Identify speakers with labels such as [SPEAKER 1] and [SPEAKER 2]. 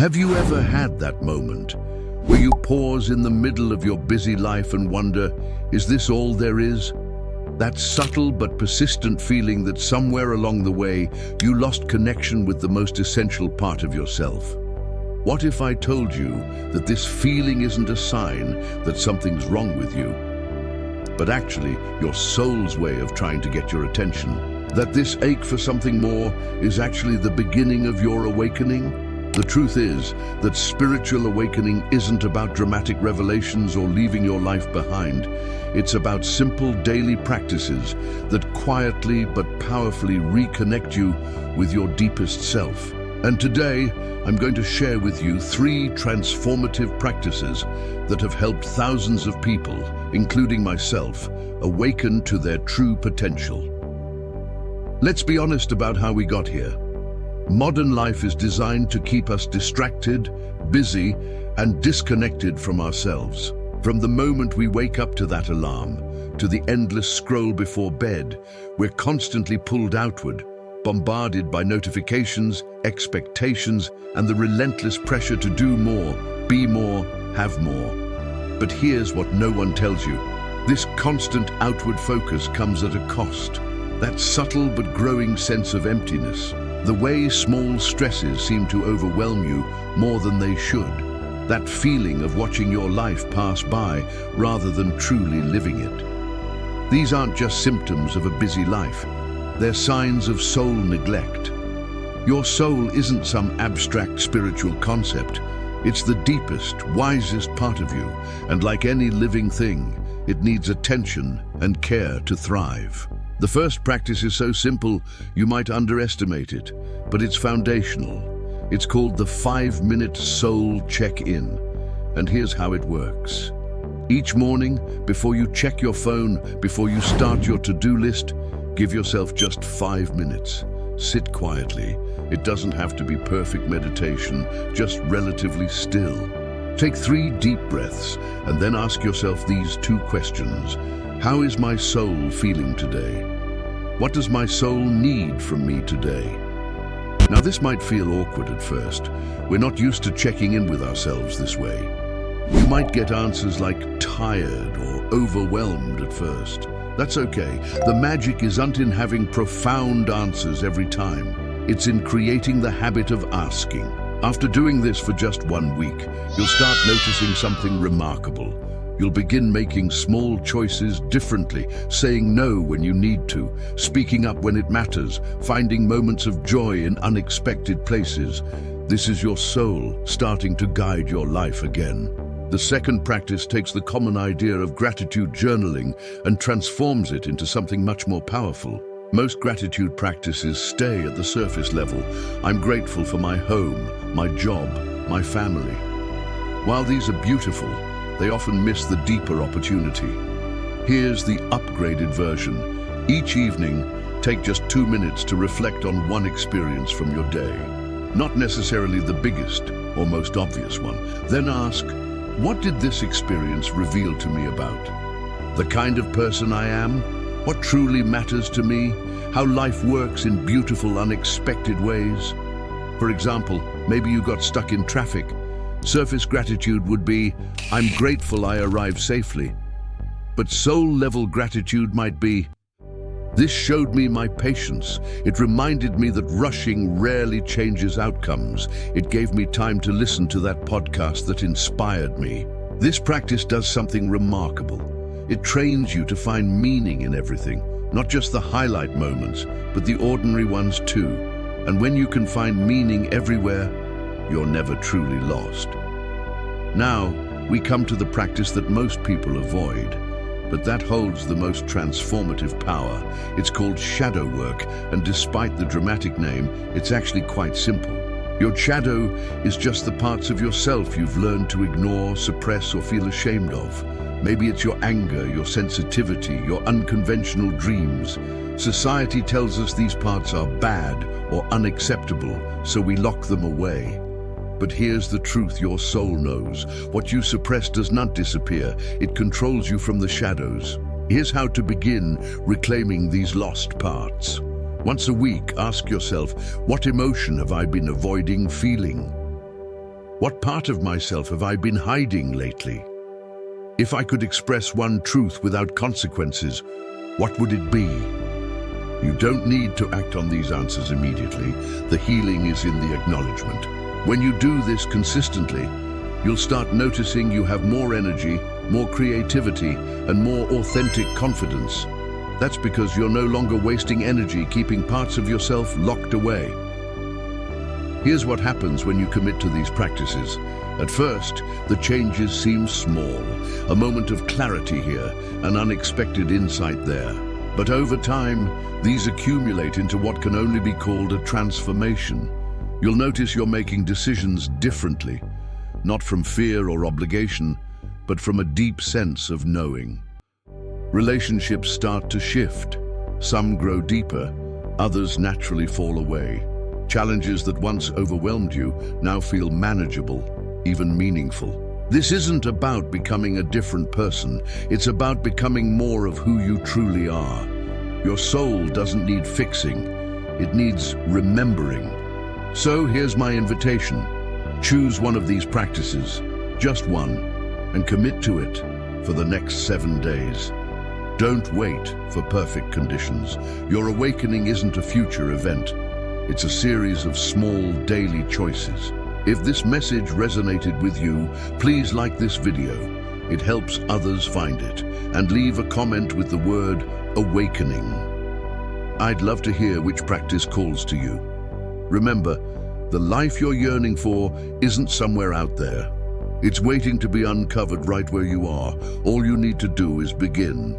[SPEAKER 1] Have you ever had that moment where you pause in the middle of your busy life and wonder, is this all there is? That subtle but persistent feeling that somewhere along the way you lost connection with the most essential part of yourself. What if I told you that this feeling isn't a sign that something's wrong with you, but actually your soul's way of trying to get your attention? That this ache for something more is actually the beginning of your awakening? The truth is that spiritual awakening isn't about dramatic revelations or leaving your life behind. It's about simple daily practices that quietly but powerfully reconnect you with your deepest self. And today, I'm going to share with you 3 transformative practices that have helped thousands of people, including myself, awaken to their true potential. Let's be honest about how we got here. Modern life is designed to keep us distracted, busy, and disconnected from ourselves. From the moment we wake up to that alarm, to the endless scroll before bed, we're constantly pulled outward, bombarded by notifications, expectations, and the relentless pressure to do more, be more, have more. But here's what no one tells you. This constant outward focus comes at a cost. That subtle but growing sense of emptiness. The way small stresses seem to overwhelm you more than they should. That feeling of watching your life pass by rather than truly living it. These aren't just symptoms of a busy life. They're signs of soul neglect. Your soul isn't some abstract spiritual concept. It's the deepest, wisest part of you, and like any living thing, it needs attention and care to thrive. The first practice is so simple, you might underestimate it, but it's foundational. It's called the 5-minute soul check-in, and here's how it works. Each morning, before you check your phone, before you start your to-do list, give yourself just 5 minutes. Sit quietly. It doesn't have to be perfect meditation, just relatively still. Take 3 deep breaths, and then ask yourself these 2 questions. How is my soul feeling today? What does my soul need from me today? Now this might feel awkward at first. We're not used to checking in with ourselves this way. You might get answers like tired or overwhelmed at first. That's okay. The magic isn't in having profound answers every time. It's in creating the habit of asking. After doing this for just 1 week, you'll start noticing something remarkable. You'll begin making small choices differently, saying no when you need to, speaking up when it matters, finding moments of joy in unexpected places. This is your soul starting to guide your life again. The second practice takes the common idea of gratitude journaling and transforms it into something much more powerful. Most gratitude practices stay at the surface level. I'm grateful for my home, my job, my family. While these are beautiful, they often miss the deeper opportunity. Here's the upgraded version. Each evening, take just 2 minutes to reflect on one experience from your day. Not necessarily the biggest or most obvious one. Then ask, what did this experience reveal to me about? The kind of person I am? What truly matters to me? How life works in beautiful, unexpected ways? For example, maybe you got stuck in traffic. Surface gratitude would be, I'm grateful I arrived safely. But soul-level gratitude might be, this showed me my patience. It reminded me that rushing rarely changes outcomes. It gave me time to listen to that podcast that inspired me. This practice does something remarkable. It trains you to find meaning in everything, not just the highlight moments, but the ordinary ones too. And when you can find meaning everywhere, you're never truly lost. Now, we come to the practice that most people avoid, but that holds the most transformative power. It's called shadow work, and despite the dramatic name, it's actually quite simple. Your shadow is just the parts of yourself you've learned to ignore, suppress, or feel ashamed of. Maybe it's your anger, your sensitivity, your unconventional dreams. Society tells us these parts are bad or unacceptable, so we lock them away. But here's the truth your soul knows. What you suppress does not disappear. It controls you from the shadows. Here's how to begin reclaiming these lost parts. Once a week, ask yourself, what emotion have I been avoiding feeling? What part of myself have I been hiding lately? If I could express one truth without consequences, what would it be? You don't need to act on these answers immediately. The healing is in the acknowledgement. When you do this consistently, you'll start noticing you have more energy, more creativity, and more authentic confidence. That's because you're no longer wasting energy keeping parts of yourself locked away. Here's what happens when you commit to these practices. At first, the changes seem small, a moment of clarity here, an unexpected insight there. But over time, these accumulate into what can only be called a transformation. You'll notice you're making decisions differently, not from fear or obligation, but from a deep sense of knowing. Relationships start to shift. Some grow deeper, others naturally fall away. Challenges that once overwhelmed you now feel manageable, even meaningful. This isn't about becoming a different person. It's about becoming more of who you truly are. Your soul doesn't need fixing. It needs remembering. So here's my invitation. Choose one of these practices, just one, and commit to it for the next 7 days. Don't wait for perfect conditions. Your awakening isn't a future event. It's a series of small daily choices. If this message resonated with you, please like this video. It helps others find it. And leave a comment with the word awakening. I'd love to hear which practice calls to you. Remember, the life you're yearning for isn't somewhere out there. It's waiting to be uncovered right where you are. All you need to do is begin.